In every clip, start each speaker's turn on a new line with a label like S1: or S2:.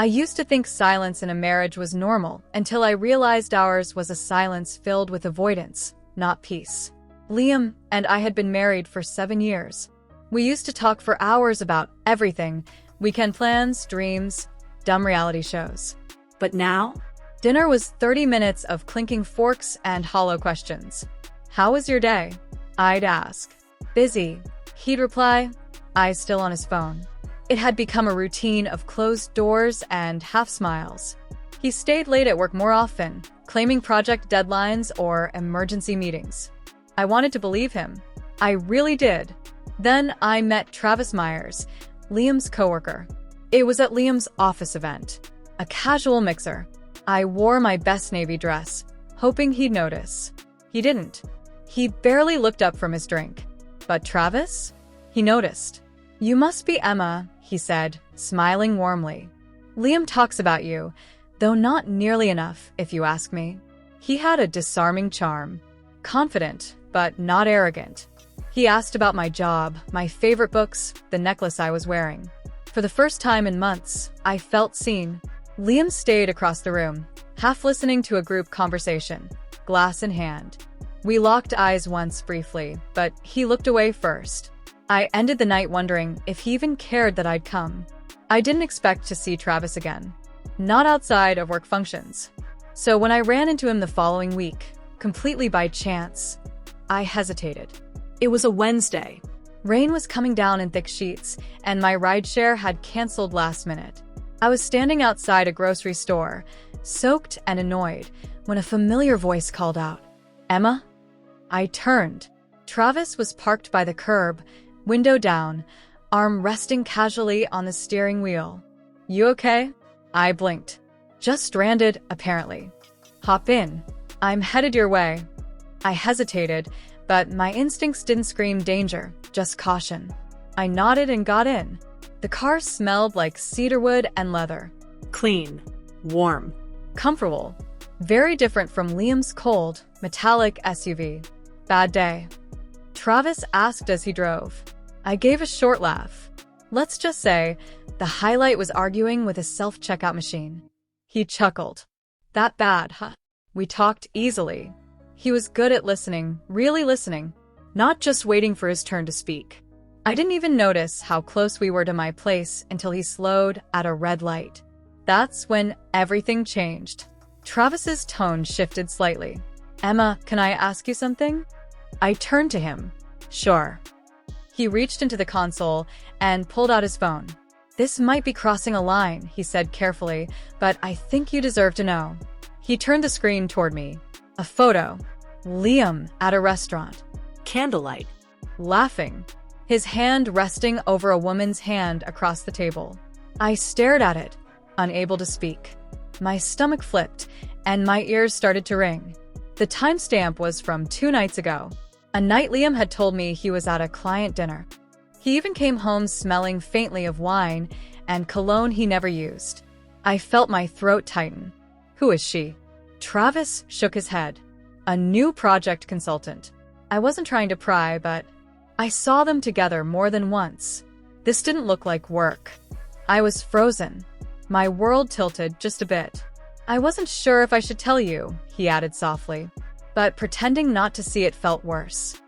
S1: I used to think silence in a marriage was normal until I realized ours was a silence filled with avoidance, not peace. Liam and I had been married for 7 years. We used to talk for hours about everything: weekend plans, dreams, dumb reality shows.
S2: But now?
S1: Dinner was 30 minutes of clinking forks and hollow questions. How was your day? I'd ask. Busy. He'd reply, eyes still on his phone. It had become a routine of closed doors and half smiles. He stayed late at work more often, claiming project deadlines or emergency meetings. I wanted to believe him. I really did. Then I met Travis Myers, Liam's coworker. It was at Liam's office event, a casual mixer. I wore my best navy dress, hoping he'd notice. He didn't. He barely looked up from his drink. But Travis? He noticed. You must be Emma, he said, smiling warmly. Liam talks about you, though not nearly enough, if you ask me. He had a disarming charm. Confident, but not arrogant. He asked about my job, my favorite books, the necklace I was wearing. For the first time in months, I felt seen. Liam stayed across the room, half listening to a group conversation, glass in hand. We locked eyes once briefly, but he looked away first. I ended the night wondering if he even cared that I'd come. I didn't expect to see Travis again. Not outside of work functions. So when I ran into him the following week, completely by chance, I hesitated.
S2: It was a Wednesday.
S1: Rain was coming down in thick sheets, and my rideshare had canceled last minute. I was standing outside a grocery store, soaked and annoyed, when a familiar voice called out, "Emma?" I turned. Travis was parked by the curb, window down, arm resting casually on the steering wheel. You okay? I blinked. Just stranded, apparently. Hop in. I'm headed your way. I hesitated, but my instincts didn't scream danger, just caution. I nodded and got in. The car smelled like cedarwood and leather.
S2: Clean. Warm.
S1: Comfortable. Very different from Liam's cold, metallic SUV. Bad day. Travis asked as he drove. I gave a short laugh. Let's just say, the highlight was arguing with a self-checkout machine. He chuckled. That bad, huh? We talked easily. He was good at listening, really listening, not just waiting for his turn to speak. I didn't even notice how close we were to my place until he slowed at a red light. That's when everything changed. Travis's tone shifted slightly. Emma, can I ask you something? I turned to him. Sure. He reached into the console and pulled out his phone. This might be crossing a line, he said carefully, but I think you deserve to know. He turned the screen toward me. A photo. Liam at a restaurant.
S2: Candlelight.
S1: Laughing. His hand resting over a woman's hand across the table. I stared at it, unable to speak. My stomach flipped, and my ears started to ring. The timestamp was from 2 nights ago. A night Liam had told me he was at a client dinner. He even came home smelling faintly of wine and cologne he never used. I felt my throat tighten. Who is she? Travis shook his head. A new project consultant. I wasn't trying to pry, but I saw them together more than once. This didn't look like work. I was frozen. My world tilted just a bit. I wasn't sure if I should tell you, he added softly, but pretending not to see it felt worse.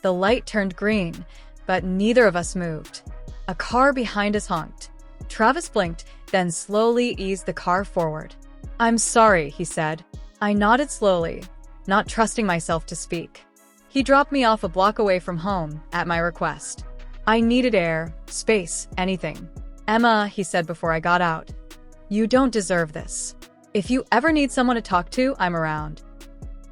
S1: The light turned green, but neither of us moved. A car behind us honked. Travis blinked, then slowly eased the car forward. I'm sorry, he said. I nodded slowly, not trusting myself to speak. He dropped me off a block away from home, at my request. I needed air, space, anything. Emma, he said before I got out. You don't deserve this. If you ever need someone to talk to, I'm around.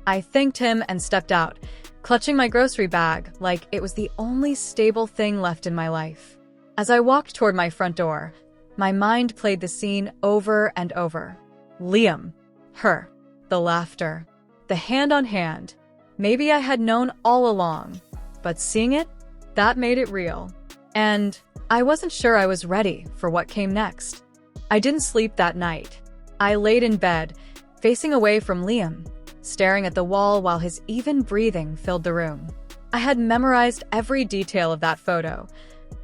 S1: I thanked him and stepped out, clutching my grocery bag like it was the only stable thing left in my life. As I walked toward my front door, my mind played the scene over and over. Liam. Her. The laughter. The hand on hand. Maybe I had known all along, but seeing it, that made it real. And I wasn't sure I was ready for what came next. I didn't sleep that night. I laid in bed, facing away from Liam, staring at the wall while his even breathing filled the room. I had memorized every detail of that photo.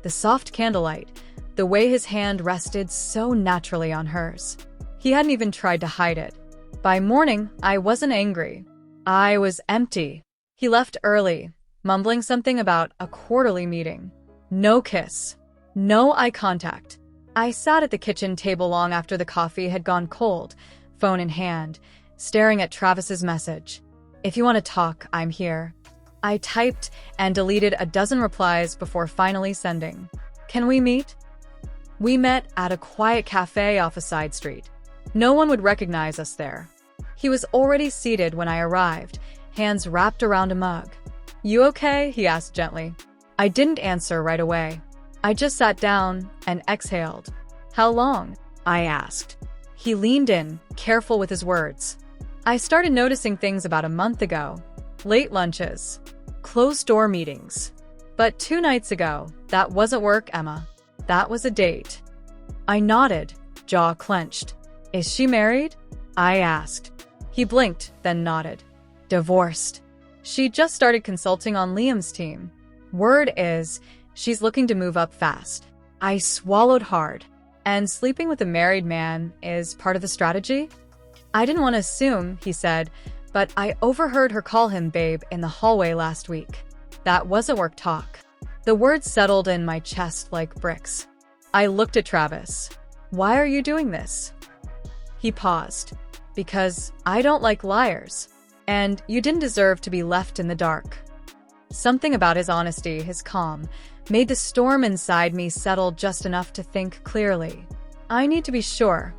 S1: The soft candlelight, the way his hand rested so naturally on hers. He hadn't even tried to hide it. By morning, I wasn't angry. I was empty. He left early, mumbling something about a quarterly meeting. No kiss. No eye contact. I sat at the kitchen table long after the coffee had gone cold, phone in hand, staring at Travis's message. "If you want to talk, I'm here." I typed and deleted a dozen replies before finally sending. "Can we meet?" We met at a quiet cafe off a side street. No one would recognize us there. He was already seated when I arrived, hands wrapped around a mug. "You okay?" he asked gently. I didn't answer right away. I just sat down and exhaled. "How long?" I asked. He leaned in, careful with his words. "I started noticing things about a month ago. Late lunches. Closed-door meetings. But 2 nights ago, that wasn't work, Emma. That was a date." I nodded, jaw clenched. "Is she married?" I asked. He blinked, then nodded. "Divorced. She just started consulting on Liam's team. Word is, she's looking to move up fast." I swallowed hard. "And sleeping with a married man is part of the strategy?" "I didn't want to assume," he said, "but I overheard her call him babe in the hallway last week. That wasn't work talk." The words settled in my chest like bricks. I looked at Travis. "Why are you doing this?" He paused. "Because I don't like liars. And you didn't deserve to be left in the dark." Something about his honesty, his calm, made the storm inside me settle just enough to think clearly. "I need to be sure,"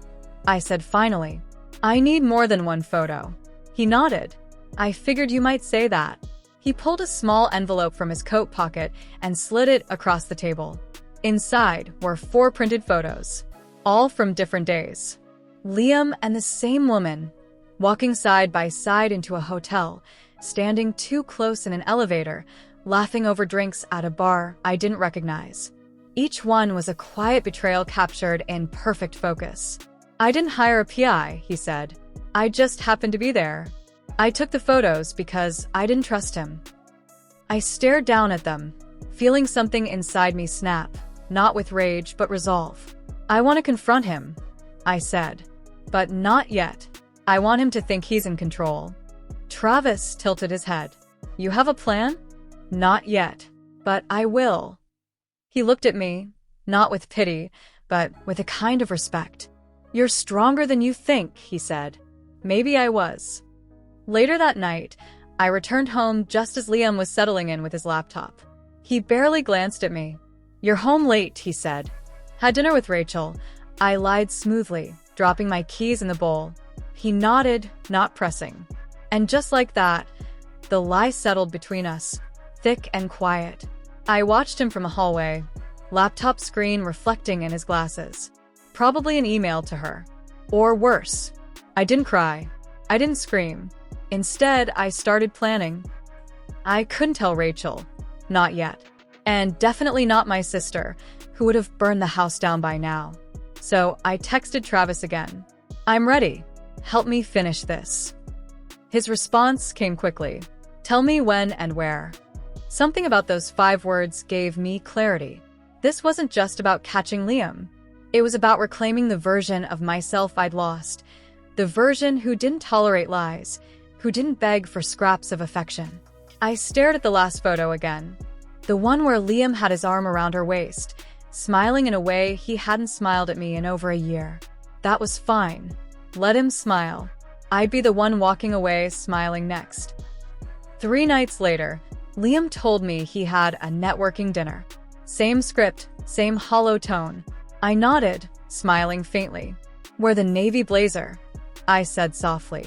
S1: I said finally. "I need more than one photo." He nodded. "I figured you might say that." He pulled a small envelope from his coat pocket and slid it across the table. Inside were 4 printed photos, all from different days. Liam and the same woman, walking side by side into a hotel, standing too close in an elevator, laughing over drinks at a bar I didn't recognize. Each one was a quiet betrayal captured in perfect focus. "I didn't hire a PI," he said. "I just happened to be there. I took the photos because I didn't trust him." I stared down at them, feeling something inside me snap, not with rage but resolve. "I want to confront him," I said. "But not yet. I want him to think he's in control." Travis tilted his head. "You have a plan?" "Not yet. But I will." He looked at me, not with pity, but with a kind of respect. "You're stronger than you think," he said. Maybe I was. Later that night, I returned home just as Liam was settling in with his laptop. He barely glanced at me. "You're home late," he said. "Had dinner with Rachel." I lied smoothly, dropping my keys in the bowl. He nodded, not pressing. And just like that, the lie settled between us, thick and quiet. I watched him from the hallway, laptop screen reflecting in his glasses. Probably an email to her. Or worse. I didn't cry. I didn't scream. Instead, I started planning. I couldn't tell Rachel. Not yet. And definitely not my sister, who would have burned the house down by now. So I texted Travis again. "I'm ready. Help me finish this." His response came quickly. "Tell me when and where." Something about those 5 words gave me clarity. This wasn't just about catching Liam. It was about reclaiming the version of myself I'd lost. The version who didn't tolerate lies, who didn't beg for scraps of affection. I stared at the last photo again. The one where Liam had his arm around her waist, smiling in a way he hadn't smiled at me in over a year. That was fine. Let him smile. I'd be the one walking away smiling next. 3 nights later, Liam told me he had a networking dinner. Same script, same hollow tone. I nodded, smiling faintly. "Wear the navy blazer," I said softly.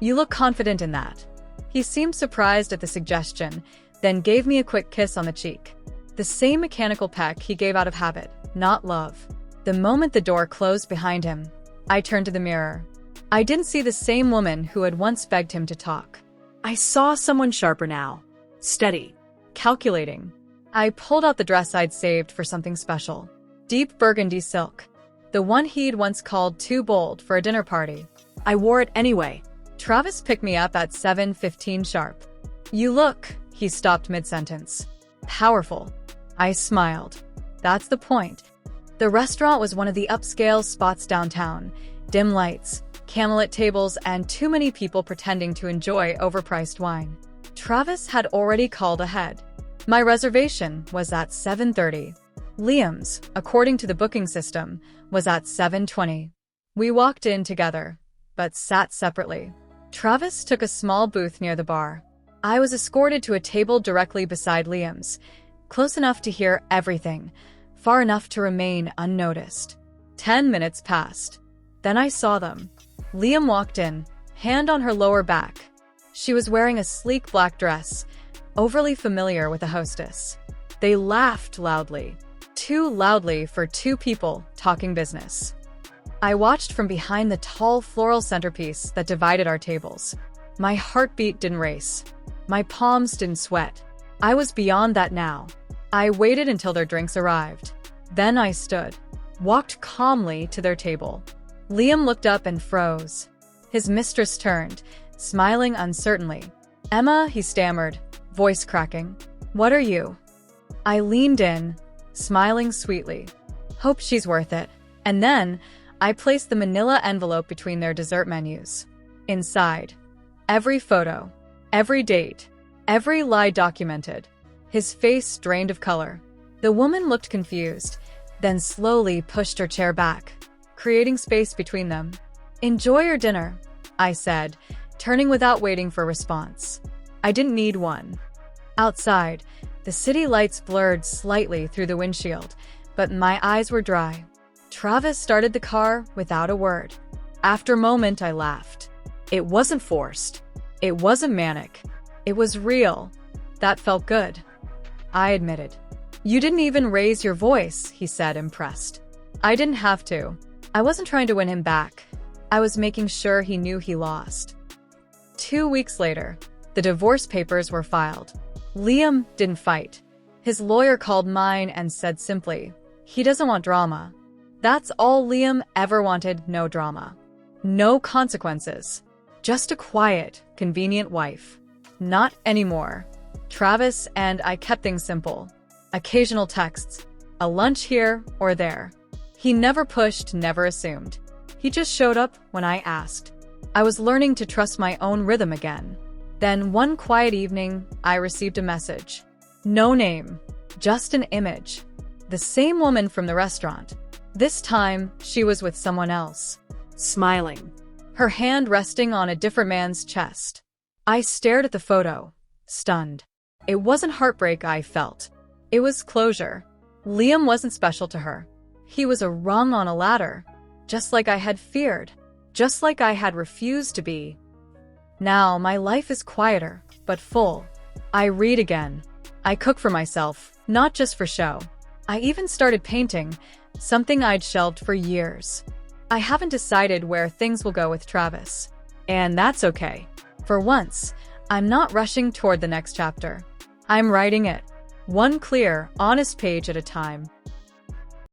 S1: "You look confident in that." He seemed surprised at the suggestion, then gave me a quick kiss on the cheek. The same mechanical peck he gave out of habit, not love. The moment the door closed behind him, I turned to the mirror. I didn't see the same woman who had once begged him to talk.
S2: I saw someone sharper now. Steady.
S1: Calculating. I pulled out the dress I'd saved for something special. Deep burgundy silk. The one he'd once called too bold for a dinner party.
S2: I wore it anyway.
S1: Travis picked me up at 7:15 sharp. "You look," he stopped mid-sentence. "Powerful." I smiled. "That's the point." The restaurant was one of the upscale spots downtown. Dim lights, camelot tables, and too many people pretending to enjoy overpriced wine. Travis had already called ahead. My reservation was at 7:30. Liam's, according to the booking system, was at 7:20. We walked in together, but sat separately. Travis took a small booth near the bar. I was escorted to a table directly beside Liam's, close enough to hear everything, far enough to remain unnoticed. 10 minutes passed. Then I saw them. Liam walked in, hand on her lower back. She was wearing a sleek black dress, overly familiar with a hostess. They laughed loudly. Too loudly for two people talking business. I watched from behind the tall floral centerpiece that divided our tables. My heartbeat didn't race. My palms didn't sweat. I was beyond that now. I waited until their drinks arrived. Then I stood, walked calmly to their table. Liam looked up and froze. His mistress turned, smiling uncertainly. "Emma," he stammered, voice cracking. "What are you?" I leaned in, smiling sweetly. "Hope she's worth it." And then, I placed the manila envelope between their dessert menus. Inside, every photo, every date, every lie documented. His face drained of color. The woman looked confused, then slowly pushed her chair back, creating space between them. "Enjoy your dinner," I said, turning without waiting for a response. I didn't need one. Outside, the city lights blurred slightly through the windshield, but my eyes were dry. Travis started the car without a word. After a moment, I laughed. It wasn't forced. It wasn't manic. It was real. That felt good. I admitted. "You didn't even raise your voice," he said, impressed. I didn't have to. I wasn't trying to win him back. I was making sure he knew he lost. 2 weeks later, the divorce papers were filed. Liam didn't fight. His lawyer called mine and said simply, "He doesn't want drama." That's all Liam ever wanted, no drama. No consequences. Just a quiet, convenient wife. Not anymore. Travis and I kept things simple. Occasional texts, a lunch here or there. He never pushed, never assumed. He just showed up when I asked. I was learning to trust my own rhythm again. Then one quiet evening, I received a message. No name, just an image. The same woman from the restaurant. This time, she was with someone else.
S2: Smiling.
S1: Her hand resting on a different man's chest. I stared at the photo, stunned. It wasn't heartbreak I felt. It was closure. Liam wasn't special to her. He was a rung on a ladder, just like I had feared, just like I had refused to be. Now my life is quieter, but full. I read again. I cook for myself, not just for show. I even started painting, something I'd shelved for years. I haven't decided where things will go with Travis. And that's okay. For once, I'm not rushing toward the next chapter. I'm writing it, one clear, honest page at a time.